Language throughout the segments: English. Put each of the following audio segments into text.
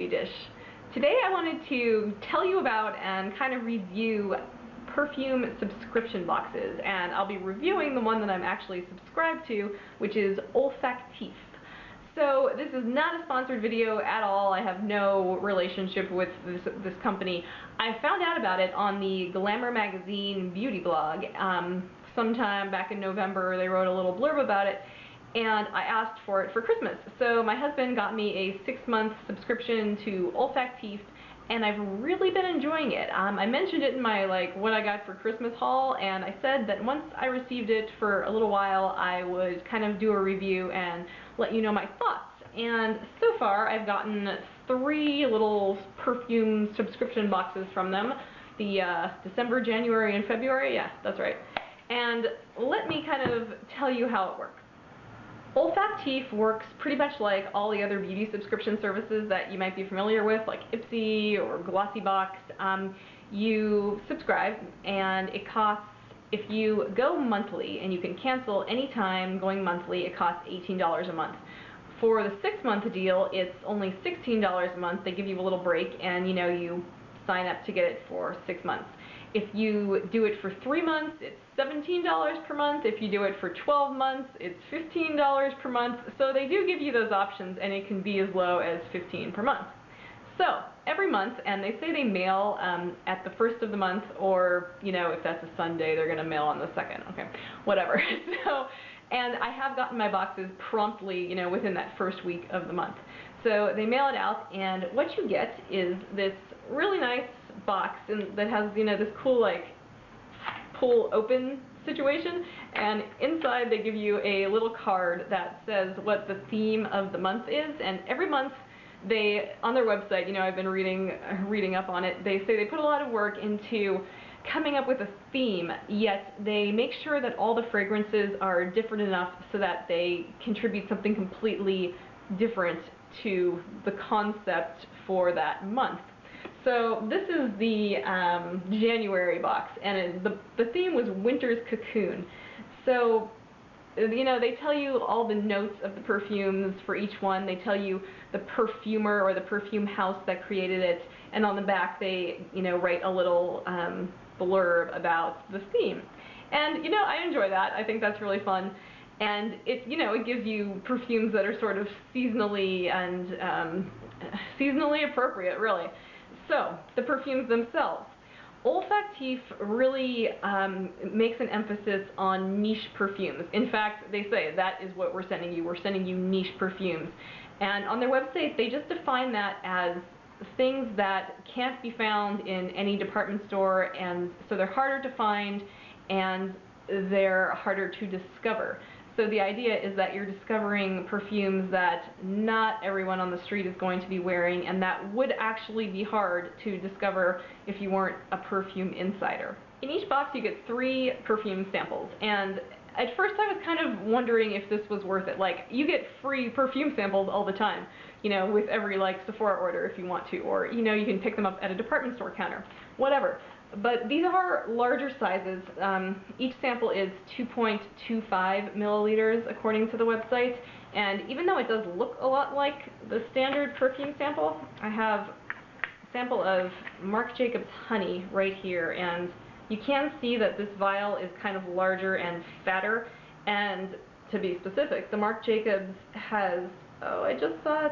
JuliesBeautyDish. Today I wanted to tell you about and kind of review perfume subscription boxes, and I'll be reviewing the one that I'm actually subscribed to, which is Olfactif. So this is not a sponsored video at all. I have no relationship with this company. I found out about it on the Glamour magazine beauty blog. Sometime back in November they wrote a little blurb about it, and I asked for it for Christmas. So my husband got me a 6-month subscription to Olfactif, and I've really been enjoying it. I mentioned it in my what I got for Christmas haul, and I said that once I received it for a little while I would kind of do a review and let you know my thoughts. And so far I've gotten 3 little perfume subscription boxes from them. The December, January, and February, yeah, that's right. And let me kind of tell you how it works. Olfactif works pretty much like all the other beauty subscription services that you might be familiar with, like Ipsy or Glossybox. You subscribe, and it costs, if you go monthly, and you can cancel anytime going monthly, it costs $18 a month. For the 6-month deal, it's only $16 a month. They give you a little break, and you sign up to get it for 6 months. If you do it for 3 months, it's $17 per month. If you do it for 12 months, it's $15 per month. So they do give you those options, and it can be as low as $15 per month. So every month, and they say they mail at the 1st of the month, or if that's a Sunday, they're going to mail on the 2nd. Okay, whatever. And I have gotten my boxes promptly, within that first week of the month. So they mail it out, and what you get is this really nice box that has, this cool, pull open situation, and inside they give you a little card that says what the theme of the month is. And every month they, on their website, I've been reading up on it, they say they put a lot of work into coming up with a theme, yet they make sure that all the fragrances are different enough so that they contribute something completely different to the concept for that month. So this is the January box, and the theme was Winter's Cocoon. So they tell you all the notes of the perfumes for each one. They tell you the perfumer or the perfume house that created it, and on the back they write a little blurb about the theme. And I enjoy that. I think that's really fun. And it gives you perfumes that are sort of seasonally and seasonally appropriate, really. So, the perfumes themselves. Olfactif really makes an emphasis on niche perfumes. In fact, they say that is what we're sending you. We're sending you niche perfumes. And on their website, they just define that as things that can't be found in any department store, and so they're harder to find and they're harder to discover. So the idea is that you're discovering perfumes that not everyone on the street is going to be wearing, and that would actually be hard to discover if you weren't a perfume insider. In each box you get 3 perfume samples, and at first I was kind of wondering if this was worth it. You get free perfume samples all the time, with every Sephora order if you want to, or you can pick them up at a department store counter, whatever. But these are larger sizes. Each sample is 2.25 milliliters according to the website, and even though it does look a lot like the standard perfume sample, I have a sample of Marc Jacobs Honey right here, and you can see that this vial is kind of larger and fatter. And to be specific, the Marc Jacobs has, I just saw it,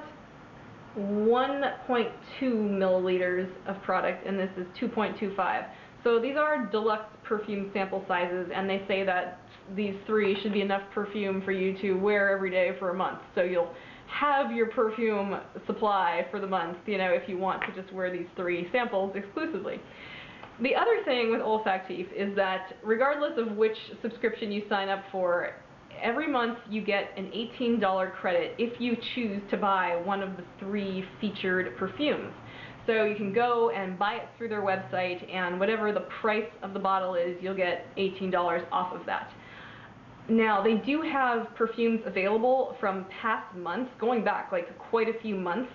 1.2 milliliters of product, and this is 2.25. So these are deluxe perfume sample sizes, and they say that these 3 should be enough perfume for you to wear every day for a month. So you'll have your perfume supply for the month, if you want to just wear these 3 samples exclusively. The other thing with Olfactif is that regardless of which subscription you sign up for, every month you get an $18 credit if you choose to buy one of the 3 featured perfumes. So you can go and buy it through their website, and whatever the price of the bottle is, you'll get $18 off of that. Now, they do have perfumes available from past months, going back quite a few months.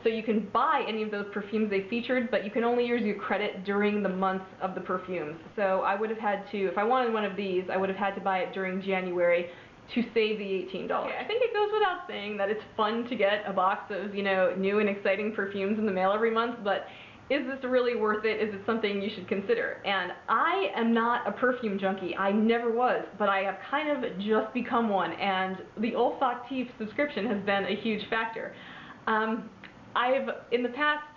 So you can buy any of those perfumes they featured, but you can only use your credit during the month of the perfumes. So I would have had to, if I wanted one of these, I would have had to buy it during January. to save the $18. Okay, I think it goes without saying that it's fun to get a box of, you know, new and exciting perfumes in the mail every month, but is this really worth it? Is it something you should consider? And I am not a perfume junkie. I never was, but I have kind of just become one, and the Olfactif subscription has been a huge factor. In the past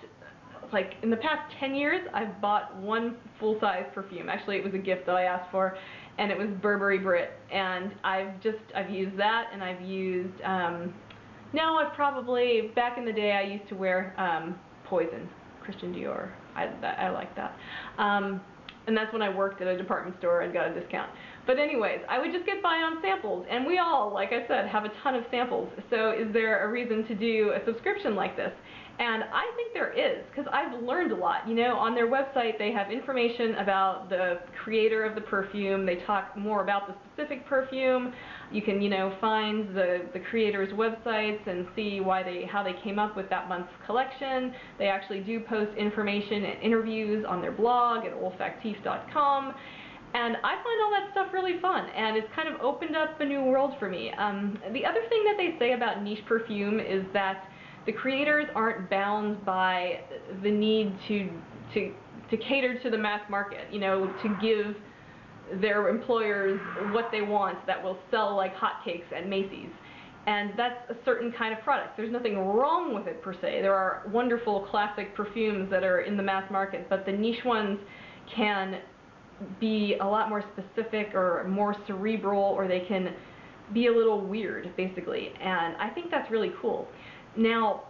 10 years, I've bought one full-size perfume. Actually, it was a gift that I asked for, and it was Burberry Brit, and I've used that, and I've used, now I've probably, back in the day I used to wear Poison. Christian Dior. I like that. And that's when I worked at a department store and got a discount. But anyways, I would just get by on samples, and we all, like I said, have a ton of samples. So is there a reason to do a subscription like this? And I think there is, because I've learned a lot. You know, on their website they have information about the creator of the perfume. They talk more about the specific perfume. You can, you know, find the creator's websites and see how they came up with that month's collection. They actually do post information and interviews on their blog at olfactif.com. And I find all that stuff really fun, and it's kind of opened up a new world for me. The other thing that they say about niche perfume is that the creators aren't bound by the need to cater to the mass market, you know, to give their employers what they want that will sell like hotcakes at Macy's. And that's a certain kind of product. There's nothing wrong with it per se. There are wonderful classic perfumes that are in the mass market, but the niche ones can be a lot more specific or more cerebral, or they can be a little weird, basically. And I think that's really cool. Now,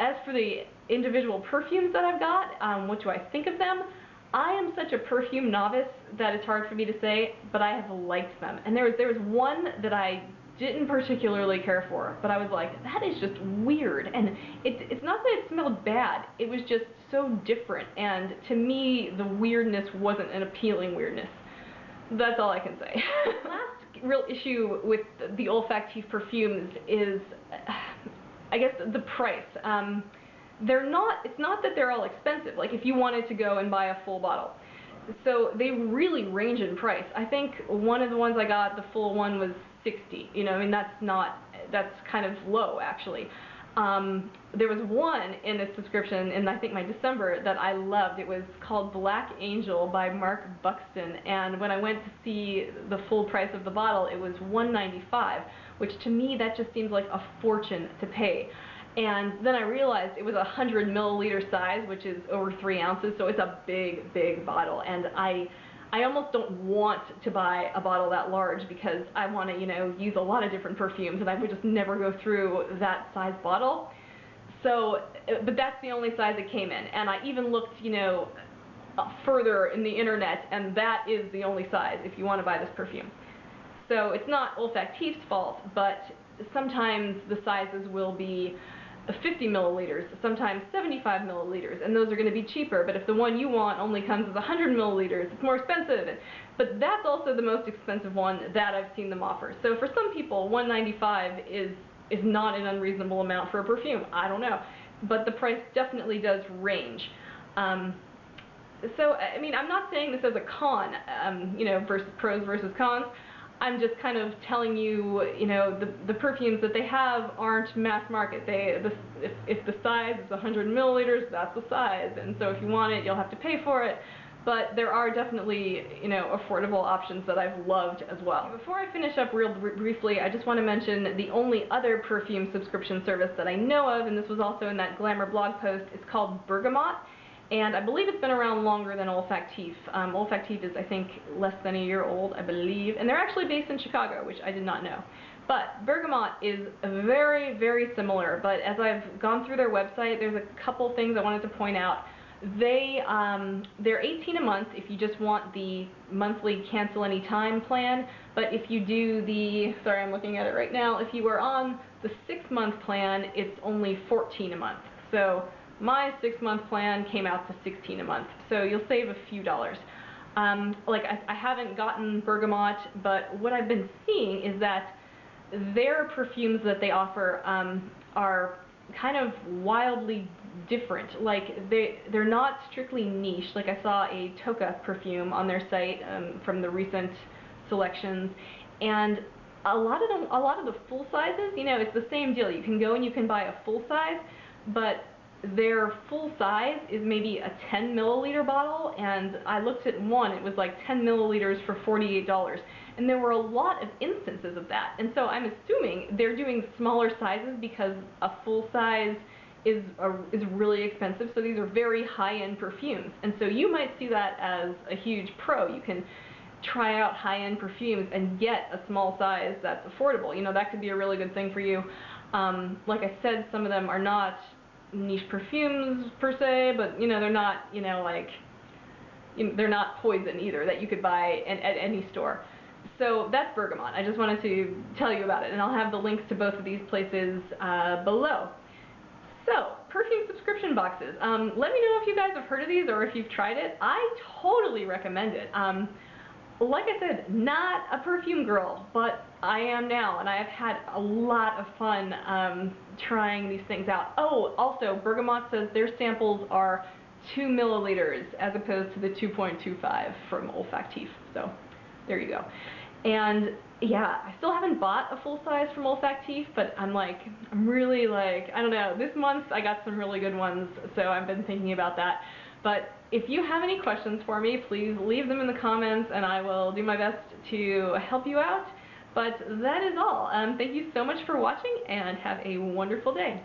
as for the individual perfumes that I've got, what do I think of them? I am such a perfume novice that it's hard for me to say, but I have liked them. And there was one that I didn't particularly care for, but I was like, that is just weird. And it's not that it smelled bad, it was just so different. And to me, the weirdness wasn't an appealing weirdness. That's all I can say. Last real issue with the Olfactif perfumes is, I guess, the price. It's not that they're all expensive, like if you wanted to go and buy a full bottle. So they really range in price. I think one of the ones I got, the full one, was $60. You know, I mean, that's kind of low, actually. There was one in a subscription in, I think, my December that I loved. It was called Black Angel by Mark Buxton, and when I went to see the full price of the bottle, it was $195, which to me, that just seems like a fortune to pay. And then I realized it was a 100 milliliter size, which is over 3 ounces, so it's a big, big bottle. And I almost don't want to buy a bottle that large because I want to, you know, use a lot of different perfumes, and I would just never go through that size bottle. So, but that's the only size it came in. And I even looked, you know, further in the internet, and that is the only size if you want to buy this perfume. So it's not Olfactif's fault, but sometimes the sizes will be 50 milliliters, sometimes 75 milliliters, and those are going to be cheaper. But if the one you want only comes with 100 milliliters, it's more expensive. But that's also the most expensive one that I've seen them offer. So for some people, $195 is not an unreasonable amount for a perfume. I don't know, but the price definitely does range. So I mean, I'm not saying this as a con, you know, pros versus cons. I'm just kind of telling you, you know, the perfumes that they have aren't mass market. If the size is 100 milliliters, that's the size, and so if you want it, you'll have to pay for it. But there are definitely, you know, affordable options that I've loved as well. Before I finish up real briefly, I just want to mention the only other perfume subscription service that I know of, and this was also in that Glamour blog post. It's called Bergamot. And I believe it's been around longer than Olfactif. Olfactif is, I think, less than a year old, I believe. And they're actually based in Chicago, which I did not know. But Bergamot is very, very similar. But as I've gone through their website, there's a couple things I wanted to point out. They're $18 a month if you just want the monthly cancel anytime plan. But if you do the, sorry, I'm looking at it right now, if you are on the 6-month plan, it's only $14 a month. So my 6-month plan came out to $16 a month, so you'll save a few dollars. Like I haven't gotten Bergamot, but what I've been seeing is that their perfumes that they offer are kind of wildly different. Like they're not strictly niche. Like I saw a Toka perfume on their site from the recent selections, and a lot of the full sizes, you know, it's the same deal. You can go and you can buy a full size, but their full size is maybe a 10 milliliter bottle, and I looked at one, it was like 10 milliliters for $48, and there were a lot of instances of that, and so I'm assuming they're doing smaller sizes because a full size is really expensive, so these are very high-end perfumes, and so you might see that as a huge pro. You can try out high-end perfumes and get a small size that's affordable. You know, that could be a really good thing for you. Like I said, some of them are not niche perfumes per se, but you know, they're not, you know, like, they're not poison either that you could buy at any store. So that's Bergamot. I just wanted to tell you about it, and I'll have the links to both of these places below. So, perfume subscription boxes. Let me know if you guys have heard of these or if you've tried it. I totally recommend it. Like I said, not a perfume girl, but I am now, and I have had a lot of fun trying these things out. Oh, also, Bergamot says their samples are 2 milliliters as opposed to the 2.25 from Olfactif, so there you go. And yeah, I still haven't bought a full size from Olfactif, but I'm really like, I don't know, this month I got some really good ones, so I've been thinking about that. But if you have any questions for me, please leave them in the comments and I will do my best to help you out. But that is all. Thank you so much for watching and have a wonderful day.